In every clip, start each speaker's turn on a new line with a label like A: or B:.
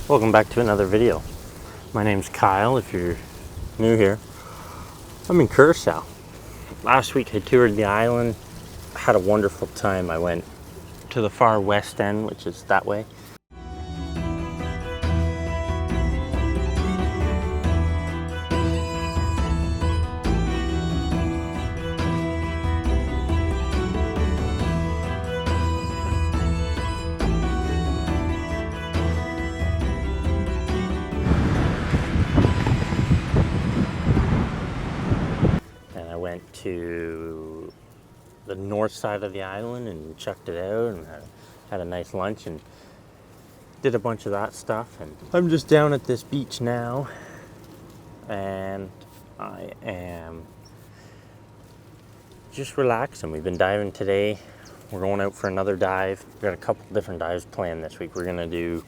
A: Welcome back to another video. My name's Kyle, if you're new here. I'm in Curaçao. Last week I toured the island, had a wonderful time. I went to the far west end, which is that way. To the north side of the island and checked it out and had a nice lunch and did a bunch of that stuff. And I'm just down at this beach now and I am just relaxing. We've been diving today. We're going out for another dive. We've got a couple different dives planned this week. We're gonna do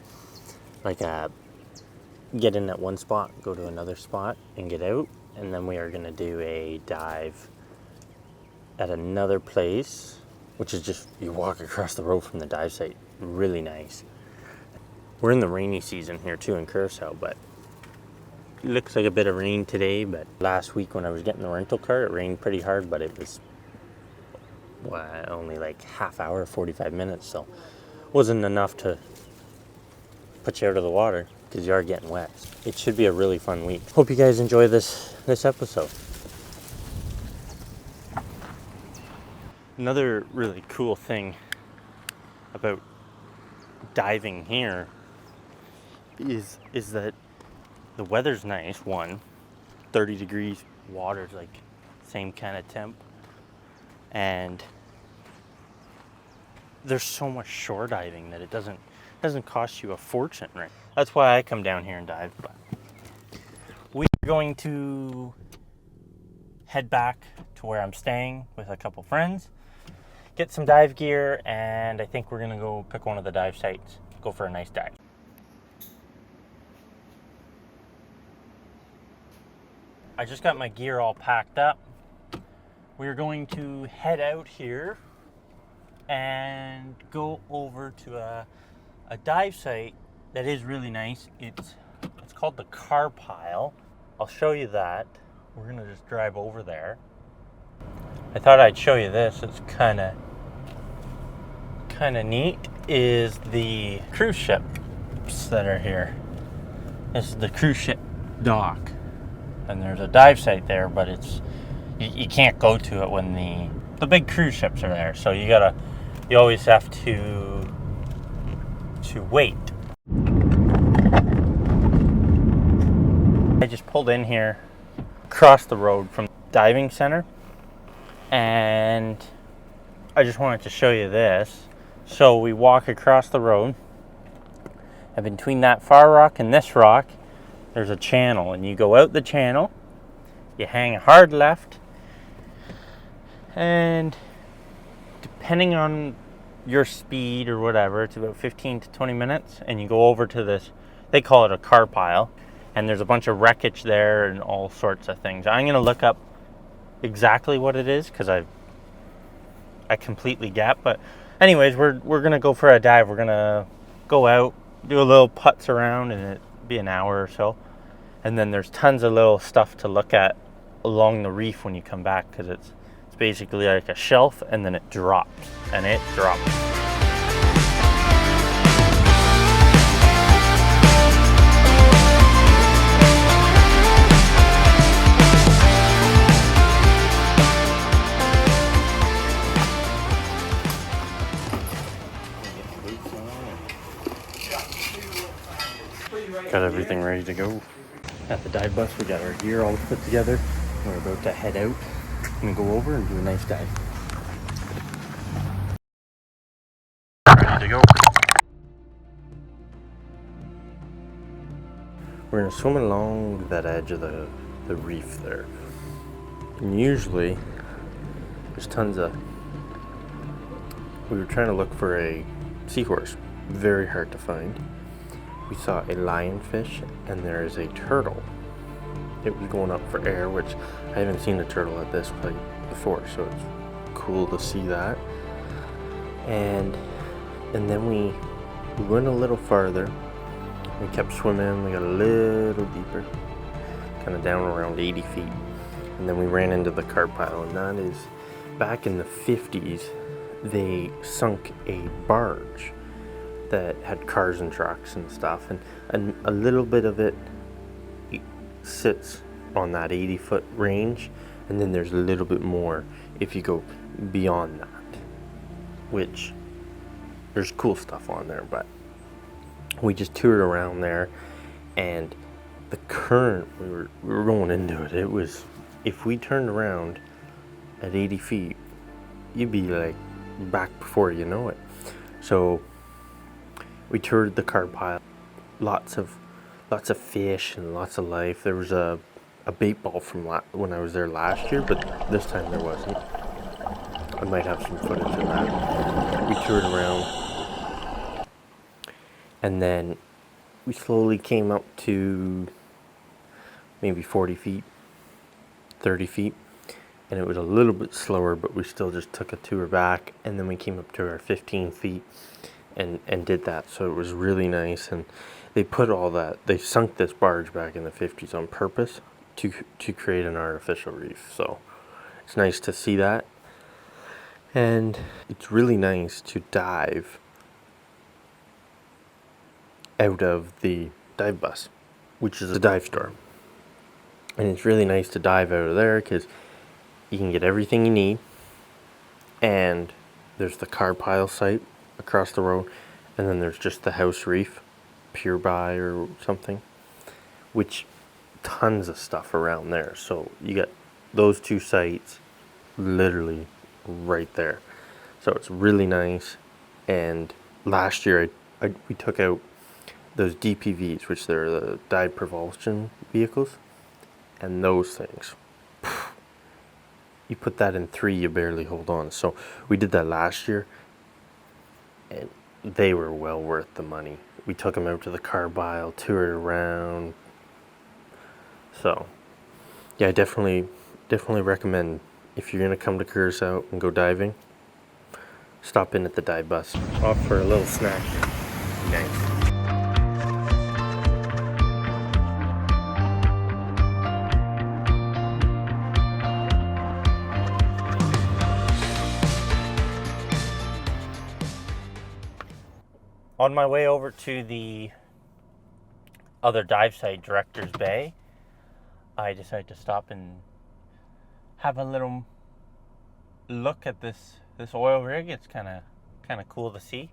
A: like get in at one spot, go to another spot and get out, and then we are gonna do a dive at another place, which is just, you walk across the road from the dive site. Really nice. We're in the rainy season here too in Curaçao, but it looks like a bit of rain today. But last week when I was getting the rental car, it rained pretty hard, but it was only like half hour, 45 minutes, so wasn't enough to put you out of the water because you are getting wet. It should be a really fun week. Hope you guys enjoy this episode. Another really cool thing about diving here is that the weather's nice. 30 degrees, water's like same kind of temp, and there's so much shore diving that it doesn't cost you a fortune, right? That's why I come down here and dive. But we're going to head back to where I'm staying with a couple friends, get some dive gear, and I think we're gonna go pick one of the dive sites, go for a nice dive. I just got my gear all packed up. We're going to head out here and go over to a dive site that is really nice. It's called the Car Pile. I'll show you that. We're gonna just drive over there. I thought I'd show you this. It's kind of neat, is the cruise ships that are here. This is the cruise ship dock, and there's a dive site there, but you can't go to it when the big cruise ships are there, so you always have to wait. I just pulled in here across the road from the diving center, and I just wanted to show you this. So we walk across the road, and between that far rock and this rock, there's a channel, and you go out the channel, you hang a hard left, and depending on your speed or whatever, it's about 15 to 20 minutes, and you go over to this, they call it a car pile, and there's a bunch of wreckage there and all sorts of things. I'm gonna look up exactly what it is because I completely gap. But anyways, we're gonna go for a dive. We're gonna go out, do a little putts around, and it'll be an hour or so. And then there's tons of little stuff to look at along the reef when you come back, because it's basically like a shelf, and then it drops, and it drops. Got everything ready to go. At the dive bus, we got our gear all put together. We're about to head out and go over and do a nice dive. Ready to go. We're gonna swim along that edge of the reef there. And usually there's tons of, we were trying to look for a seahorse. Very hard to find. We saw a lionfish, and there is a turtle. It was going up for air, which I haven't seen a turtle at this place before, so it's cool to see that. And then we went a little farther. We kept swimming, we got a little deeper, kind of down around 80 feet. And then we ran into the carp pile, and that is, back in the 50s, they sunk a barge that had cars and trucks and stuff, and a little bit of it sits on that 80-foot range, and then there's a little bit more if you go beyond that, which there's cool stuff on there. But we just toured around there, and the current, we were going into it, it was, if we turned around at 80 feet, you'd be like back before you know it. So we toured the carp pile, lots of fish and lots of life. There was a bait ball from when I was there last year, but this time there wasn't. I might have some footage of that. We toured around, and then we slowly came up to maybe 40 feet, 30 feet, and it was a little bit slower, but we still just took a tour back, and then we came up to our 15 feet and did that. So it was really nice. And they put all that, they sunk this barge back in the 50s on purpose to create an artificial reef. So it's nice to see that. And it's really nice to dive out of the dive bus, which is a dive store. And it's really nice to dive out of there because you can get everything you need. And there's the carp pile site across the road, and then there's just the house reef, Pure By or something, which tons of stuff around there. So you got those two sites literally right there. So it's really nice. And last year we took out those DPVs, which they're the dive propulsion vehicles, and those things, you put that in 3, you barely hold on. So we did that last year, and they were well worth the money. We took them out to the carp pile, toured around. So yeah, I definitely recommend, if you're gonna come to Curaçao and go diving, stop in at the dive bus. Off for a little snack. Nice. On my way over to the other dive site, Director's Bay, I decided to stop and have a little look at this oil rig. It's kind of cool to see.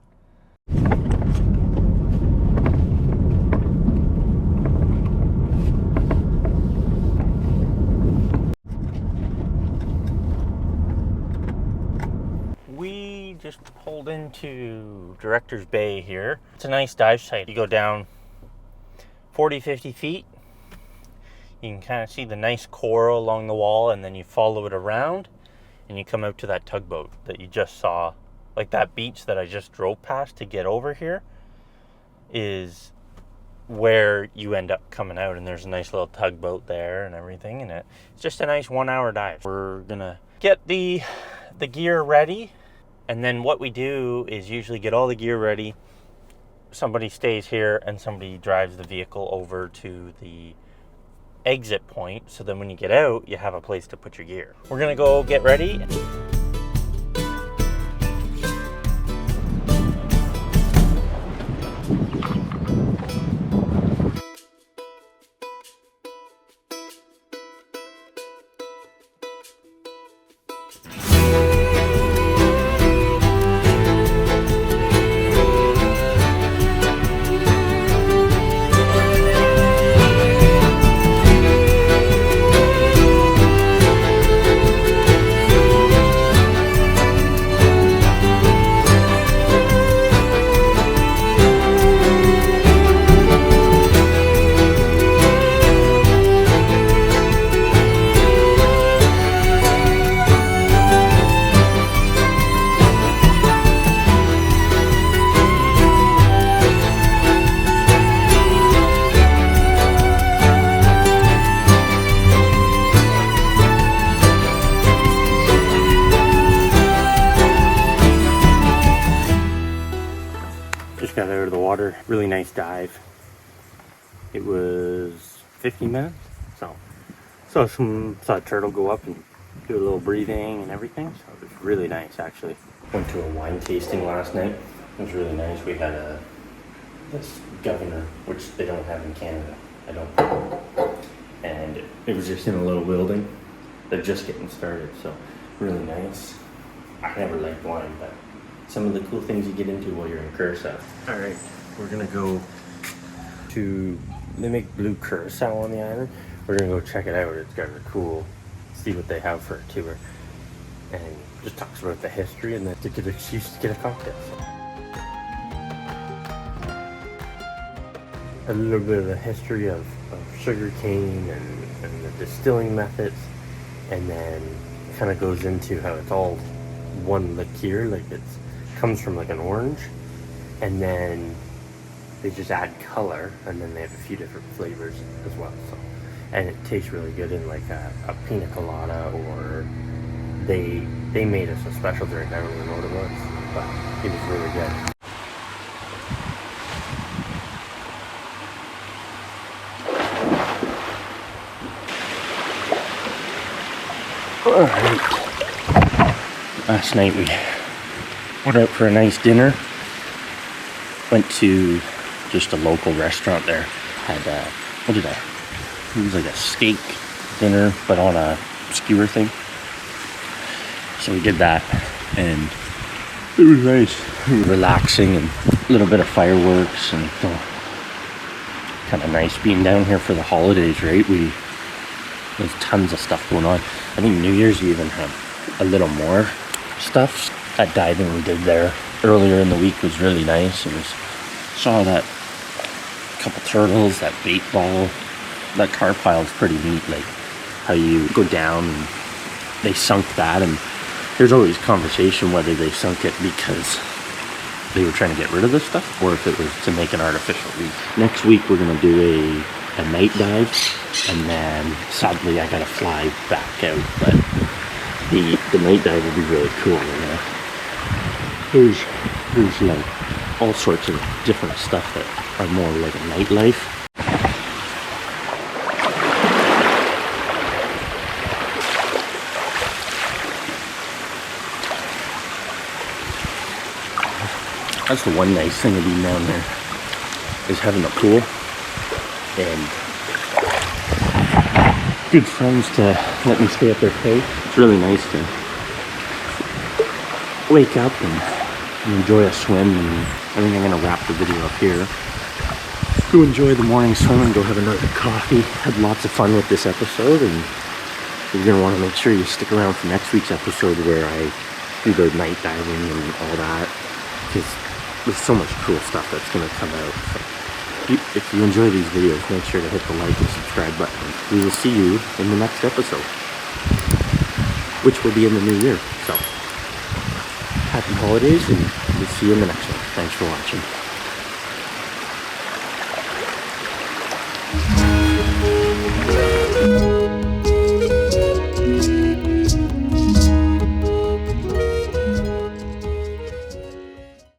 A: We just pulled into Director's Bay here. It's a nice dive site. You go down 40-50 feet. You can kind of see the nice coral along the wall, and then you follow it around and you come out to that tugboat that you just saw. Like that beach that I just drove past to get over here is where you end up coming out, and there's a nice little tugboat there and everything, and it's just a nice 1-hour dive. We're gonna get the gear ready, and then what we do is usually get all the gear ready. Somebody stays here and somebody drives the vehicle over to the exit point, so then when you get out, you have a place to put your gear. We're gonna go get ready. Got out of the water, really nice dive. it was 50 minutes. So saw a turtle go up and do a little breathing and everything. So it was really nice, actually. Went to a wine tasting last night. It was really nice. We had this governor, which they don't have in Canada. I don't. And it was just in a little building. They're just getting started, so really nice. I never liked wine, but some of the cool things you get into while you're in Curaçao. All right, we're gonna go to, they make blue Curaçao on the island. We're gonna go check it out. It's kind of cool. See what they have for a tour. And just talks about the history, and that's a good excuse to get a cocktail. A little bit of the history of sugar cane and the distilling methods, and then kind of goes into how it's all one liqueur, like it comes from like an orange, and then they just add color, and then they have a few different flavors as well. So, and it tastes really good in like a pina colada, or they made us a special drink. I don't even know what it was, but it was really good. Alright, last night we went out for a nice dinner. Went to just a local restaurant there. Had, it was like a steak dinner, but on a skewer thing. So we did that, and it was nice. Relaxing, and a little bit of fireworks, and kind of nice being down here for the holidays, right? There's tons of stuff going on. I think New Year's we even had a little more stuff. That diving we did there earlier in the week was really nice. Saw that couple turtles, that bait ball. That car pile is pretty neat, like how you go down and they sunk that, and there's always conversation whether they sunk it because they were trying to get rid of this stuff or if it was to make an artificial reef. Next week we're gonna do a night dive, and then sadly I gotta fly back out, but the night dive will be really cool. There's like all sorts of different stuff that are more like a nightlife. That's the one nice thing of being down there, is having a pool and good friends to let me stay at their place. It's really nice to wake up and enjoy a swim, and I think I'm going to wrap the video up here. Go enjoy the morning swim and go have another coffee. Had lots of fun with this episode, and you're going to want to make sure you stick around for next week's episode where I do the night diving and all that, because there's so much cool stuff that's going to come out. So if you enjoy these videos, make sure to hit the like and subscribe button. We will see you in the next episode, which will be in the new year. So happy holidays, and we'll see you in the next one. Thanks for watching.